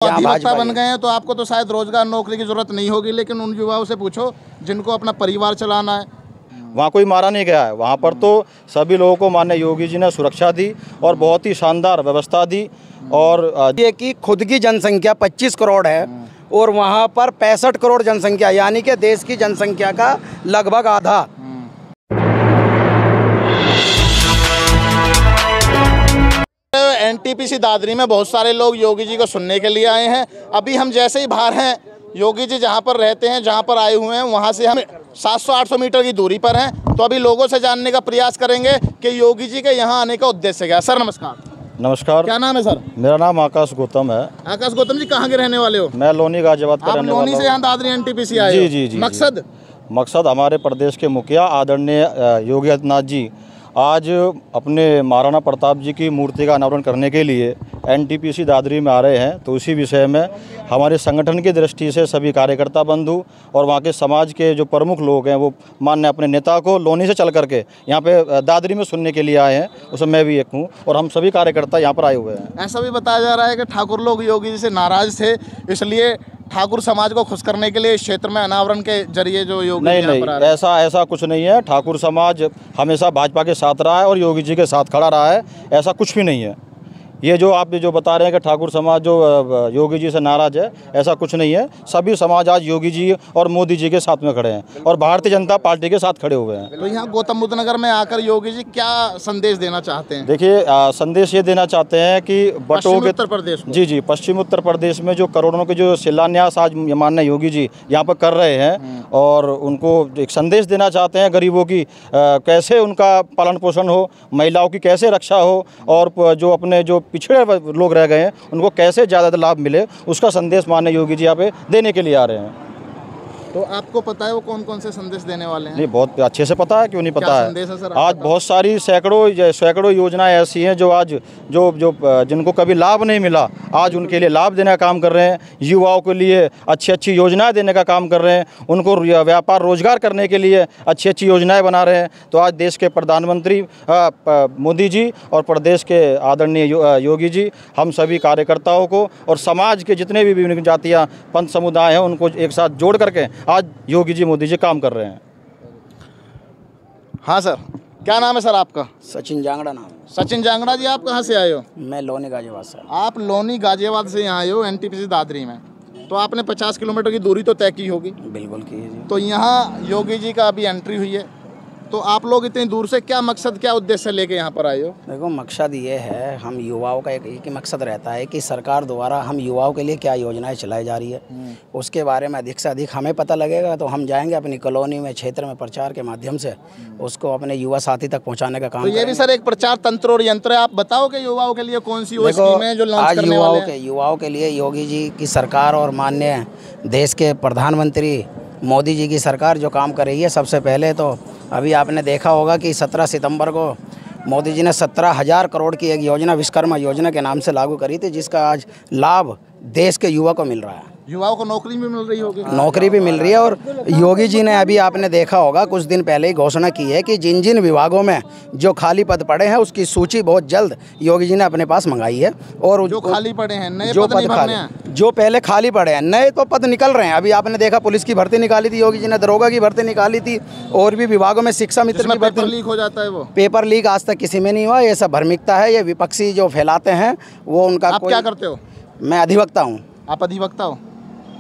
अधिवक्ता बन गए हैं तो आपको तो शायद रोजगार नौकरी की जरूरत नहीं होगी, लेकिन उन युवाओं से पूछो जिनको अपना परिवार चलाना है। वहाँ कोई मारा नहीं गया है, वहाँ पर तो सभी लोगों को माननीय योगी जी ने सुरक्षा दी और बहुत ही शानदार व्यवस्था दी। और ये कि खुद की जनसंख्या 25 करोड़ है और वहाँ पर 65 करोड़ जनसंख्या, यानी कि देश की जनसंख्या का लगभग आधा। एनटीपीसी दादरी में बहुत सारे लोग योगी जी को सुनने के लिए आए हैं। अभी हम जैसे ही बाहर हैं, योगी जी जहां पर रहते हैं, जहां पर आए हुए हैं, वहां से हम 700-800 मीटर की दूरी पर हैं। तो अभी लोगों से जानने का प्रयास करेंगे कि योगी जी के यहां आने का उद्देश्य क्या है। सर नमस्कार। नमस्कार। क्या नाम है सर? मेरा नाम आकाश गौतम है। आकाश गौतम जी कहाँ के रहने वाले हो? मैं लोनी गाजियाबाद का रहने वाला हूं। लोनी से यहाँ दादरी एनटीपीसी आए हो? जी। मकसद हमारे प्रदेश के मुखिया आदरणीय योगी आदित्यनाथ जी आज अपने महाराणा प्रताप जी की मूर्ति का अनावरण करने के लिए एनटीपीसी दादरी में आ रहे हैं। तो उसी विषय में हमारे संगठन की दृष्टि से सभी कार्यकर्ता बंधु और वहाँ के समाज के जो प्रमुख लोग हैं वो माननीय अपने नेता को लोनी से चल करके यहाँ पे दादरी में सुनने के लिए आए हैं। उसमें मैं भी एक हूँ और हम सभी कार्यकर्ता यहाँ पर आए हुए हैं। ऐसा भी बताया जा रहा है कि ठाकुर लोग योगी जी से नाराज थे, इसलिए ठाकुर समाज को खुश करने के लिए इस क्षेत्र में अनावरण के जरिए जो योगी नहीं, ऐसा कुछ नहीं है। ठाकुर समाज हमेशा भाजपा के साथ रहा है और योगी जी के साथ खड़ा रहा है। ऐसा कुछ भी नहीं है। ये जो आप जो बता रहे हैं कि ठाकुर समाज जो योगी जी से नाराज है, ऐसा कुछ नहीं है। सभी समाज आज योगी जी और मोदी जी के साथ में खड़े हैं और भारतीय जनता पार्टी के साथ खड़े हुए हैं। तो यहाँ गौतम बुद्ध नगर में आकर योगी जी क्या संदेश देना चाहते हैं? देखिए, संदेश ये देना चाहते हैं कि बटों के उत्तर प्रदेश जी पश्चिम उत्तर प्रदेश में जो करोड़ों के जो शिलान्यास आज माननीय योगी जी यहाँ पर कर रहे हैं और उनको एक संदेश देना चाहते हैं गरीबों की कैसे उनका पालन पोषण हो, महिलाओं की कैसे रक्षा हो और जो अपने जो पिछड़े लोग रह गए हैं उनको कैसे ज़्यादा लाभ मिले, उसका संदेश माननीय योगी जी यहाँ पे देने के लिए आ रहे हैं। तो आपको पता है वो कौन कौन से संदेश देने वाले हैं? नहीं, बहुत अच्छे से पता है, क्यों नहीं पता है। सर, आज बहुत सारी सैकड़ों योजनाएं ऐसी हैं जो आज जो जिनको कभी लाभ नहीं मिला, आज उनके लिए लाभ देने का काम कर रहे हैं। युवाओं के लिए अच्छी योजनाएं देने का काम कर रहे हैं, उनको व्यापार रोजगार करने के लिए अच्छी योजनाएं बना रहे हैं। तो आज देश के प्रधानमंत्री मोदी जी और प्रदेश के आदरणीय योगी जी हम सभी कार्यकर्ताओं को और समाज के जितने भी विभिन्न जातियाँ पंथ समुदाय हैं उनको एक साथ जोड़ करके आज योगी जी मोदी जी काम कर रहे हैं। हाँ सर, क्या नाम है सर आपका? सचिन जांगड़ा नाम। सचिन जांगड़ा जी, आप कहाँ से आए हो? मैं लोनी गाजियाबाद से। आप लोनी गाजियाबाद से यहाँ आए हो एनटीपीसी दादरी में, तो आपने 50 किलोमीटर की दूरी तो तय की होगी? बिल्कुल की है जी। तो यहाँ योगी जी का अभी एंट्री हुई है, तो आप लोग इतनी दूर से क्या मकसद, क्या उद्देश्य लेके यहाँ पर आए हो? देखो, मकसद ये है, हम युवाओं का एक ही मकसद रहता है कि सरकार द्वारा हम युवाओं के लिए क्या योजनाएं चलाई जा रही है उसके बारे में अधिक से अधिक हमें पता लगेगा। तो हम जाएंगे अपनी कॉलोनी में, क्षेत्र में प्रचार के माध्यम से उसको अपने युवा साथी तक पहुँचाने का काम। तो ये भी सर एक प्रचार तंत्र और यंत्र है। आप बताओ कि युवाओं के लिए कौन सी स्कीम है जो लॉन्च करने वाले हैं? युवाओं के लिए योगी जी की सरकार और माननीय देश के प्रधानमंत्री मोदी जी की सरकार जो काम कर रही है, सबसे पहले तो अभी आपने देखा होगा कि 17 सितंबर को मोदी जी ने 17,000 करोड़ की एक योजना विश्वकर्मा योजना के नाम से लागू करी थी, जिसका आज लाभ देश के युवा को मिल रहा है। युवाओं को नौकरी भी मिल रही होगी? नौकरी भी मिल रही है। और योगी जी ने अभी आपने देखा होगा कुछ दिन पहले ही घोषणा की है कि जिन जिन विभागों में जो खाली पद पड़े हैं उसकी सूची बहुत जल्द योगी जी ने अपने पास मंगाई है। और जो खाली पड़े हैं, नए जो पद नहीं भरने हैं, जो पहले खाली पड़े हैं, नए तो पद निकल रहे हैं। अभी आपने देखा पुलिस की भर्ती निकाली थी योगी जी ने, दरोगा की भर्ती निकाली थी और भी विभागों में शिक्षा मित्र की भर्ती। लीक हो जाता है वो पेपर लीक आज तक किसी में नहीं हुआ। ये सब भ्रमिकता है, ये विपक्षी जो फैलाते हैं वो उनका। आप क्या करते हो? मैं अधिवक्ता हूँ। आप अधिवक्ता हो?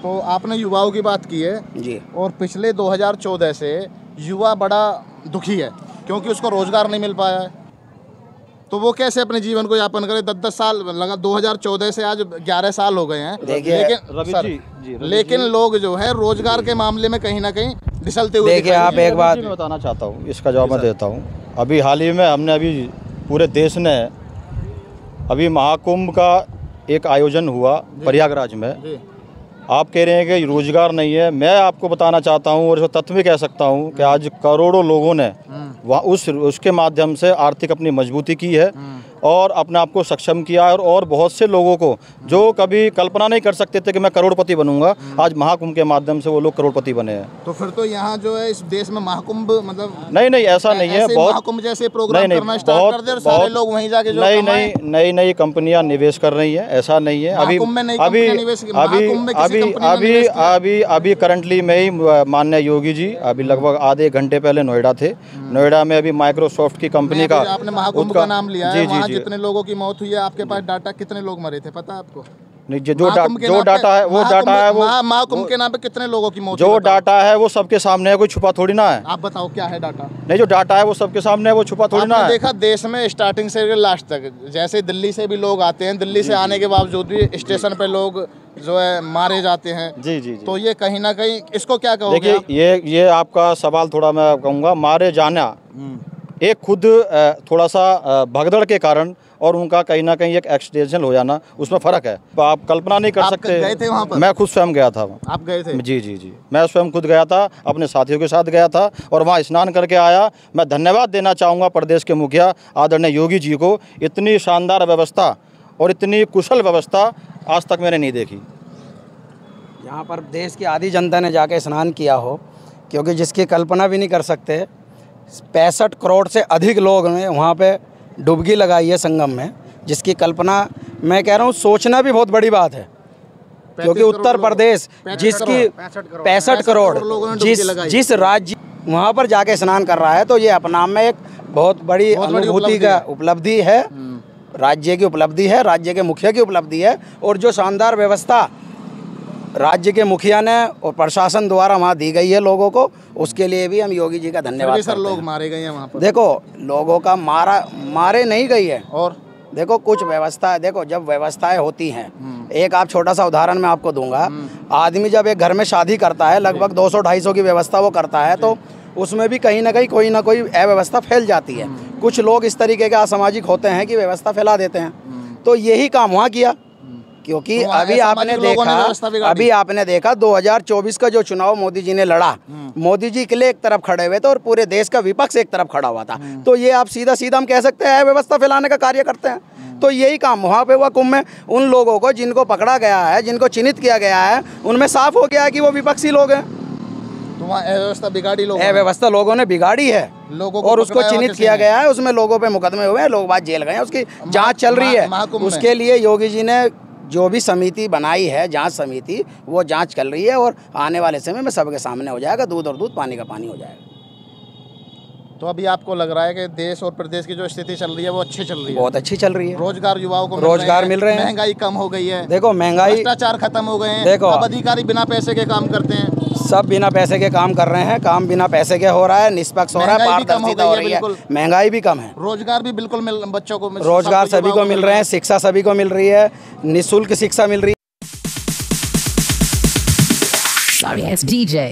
तो आपने युवाओं की बात की है जी, और पिछले 2014 से युवा बड़ा दुखी है क्योंकि उसको रोजगार नहीं मिल पाया है। तो वो कैसे अपने जीवन को यापन करे? 10-10 साल लगा, 2014 से आज 11 साल हो गए हैं। लेकिन लोग जो है रोजगार के मामले में कहीं ना कहीं फिसलते हुए। देखिए, आप एक बात मैं बताना चाहता हूँ, इसका जवाब मैं देता हूँ। अभी हाल ही में हमने अभी पूरे देश ने अभी महाकुंभ का एक आयोजन हुआ प्रयागराज में। आप कह रहे हैं कि रोजगार नहीं है। मैं आपको बताना चाहता हूँ और तथ्य भी कह सकता हूँ कि आज करोड़ों लोगों ने वहाँ उसके माध्यम से आर्थिक अपनी मजबूती की है। और अपने आप को सक्षम किया है और बहुत से लोगों को जो कभी कल्पना नहीं कर सकते थे कि मैं करोड़पति बनूंगा, आज महाकुंभ के माध्यम से वो लोग करोड़पति बने हैं। तो फिर तो यहाँ जो है इस देश में महाकुंभ मतलब नहीं ऐसा नहीं है, बहुत महाकुंभ जैसे प्रोग्राम करना स्टार्ट कर दे और सारे लोग वहीं जाके जो नई कंपनियां निवेश कर रही हैं, ऐसा नहीं है। अभी करंटली में ही माननीय योगी जी अभी लगभग आधे घंटे पहले नोएडा थे। नोएडा में अभी माइक्रोसॉफ्ट की कंपनी का, आपने महाकुंभ का नाम लिया है, वहाँ जितने लोगों की मौत हुई है, आपके पास डाटा कितने लोग मरे थे पता है आपको? नहीं, जो डाटा है वो महाकुंभ के नाम पे कितने लोगों की मौत, जो डाटा है वो सबके सामने है, कोई छुपा थोड़ी ना है। आप बताओ क्या है डाटा? नहीं, जो डाटा है वो सबके सामने है, वो छुपा थोड़ी ना है। देखा देश में स्टार्टिंग से लास्ट तक, जैसे दिल्ली से भी लोग आते हैं, दिल्ली से आने के बावजूद भी स्टेशन पे लोग जो है मारे जाते हैं। जी। तो ये कहीं ना कहीं इसको क्या कहोगे? देखिए ये आपका सवाल थोड़ा मैं कहूँगा, मारे जाना एक खुद थोड़ा सा भगदड़ के कारण और उनका कहीं ना कहीं एक एक्सीडेंटल हो जाना, उसमें फ़र्क है। आप कल्पना नहीं कर सकते। गए थे वहाँ पर? मैं खुद स्वयं गया था। आप गए थे? जी, मैं स्वयं खुद गया था, अपने साथियों के साथ गया था और वहाँ स्नान करके आया। मैं धन्यवाद देना चाहूँगा प्रदेश के मुखिया आदरणीय योगी जी को। इतनी शानदार व्यवस्था और इतनी कुशल व्यवस्था आज तक मैंने नहीं देखी। यहाँ पर देश की आधी जनता ने जाके स्नान किया हो, क्योंकि जिसकी कल्पना भी नहीं कर सकते, 65 करोड़ से अधिक लोग ने वहाँ पे डुबकी लगाई है संगम में, जिसकी कल्पना मैं कह रहा हूँ सोचना भी बहुत बड़ी बात है। क्योंकि उत्तर प्रदेश जिसकी 65 करोड़ जिस राज्य वहाँ पर जाके स्नान कर रहा है, तो ये अपना में एक बहुत बड़ी अनुभूति का उपलब्धि है, राज्य की उपलब्धि है, राज्य के मुखिया की उपलब्धि है। और जो शानदार व्यवस्था राज्य के मुखिया ने और प्रशासन द्वारा वहाँ दी गई है लोगों को, उसके लिए भी हम योगी जी का धन्यवाद करते हैं। लोग मारे गए हैं वहाँ पर। देखो लोगों का मारे नहीं गई है, और देखो कुछ व्यवस्था है। देखो जब व्यवस्थाएं होती हैं, एक आप छोटा सा उदाहरण मैं आपको दूंगा। आदमी जब एक घर में शादी करता है, लगभग 200-250 की व्यवस्था वो करता है, तो उसमें भी कहीं ना कहीं कोई ना कोई अव्यवस्था फैल जाती है। कुछ लोग इस तरीके के असामाजिक होते हैं कि व्यवस्था फैला देते हैं। तो यही काम वहाँ किया, क्योंकि तो अभी आपने देखा 2024 का जो चुनाव मोदी जी ने लड़ा, मोदी जी के लिए एक तरफ खड़े हुए थे और पूरे देश का विपक्ष एक तरफ खड़ा हुआ था। तो ये आप सीधा हम कह सकते हैं व्यवस्था फैलाने का कार्य करते हैं। तो यही काम वहाँ पे हुआ कुंभ में। उन लोगों को जिनको पकड़ा गया है, जिनको चिन्हित किया गया है, उनमें साफ हो गया है कि वो विपक्षी लोग हैं। तो वहाँ व्यवस्था लोगों ने बिगाड़ी है लोगों को, और उसको चिन्हित किया गया है। उसमें लोगों पे मुकदमे हुए हैं, लोग बाद जेल गए हैं, उसकी जाँच चल रही है। उसके लिए योगी जी ने जो भी समिति बनाई है, जांच समिति, वो जांच चल रही है और आने वाले समय में सबके सामने हो जाएगा। दूध और दूध, पानी का पानी हो जाएगा। तो अभी आपको लग रहा है कि देश और प्रदेश की जो स्थिति चल रही है वो अच्छी चल रही है? बहुत अच्छी चल रही है। रोजगार युवाओं को रोजगार मिल रहे हैं, महंगाई कम हो गई है। देखो महंगाई, भ्रष्टाचार खत्म हो गए हैं। देखो अब अधिकारी बिना पैसे के काम करते हैं, सब बिना पैसे के काम कर रहे हैं। काम बिना पैसे के हो रहा है, निष्पक्ष हो रहा है, पारदर्शिता हो रही है, महंगाई भी कम है। रोजगार भी बिल्कुल बच्चों को, रोजगार सभी को मिल रहे हैं, शिक्षा सभी को मिल रही है, निःशुल्क शिक्षा मिल रही है। Sorry, it's DJ.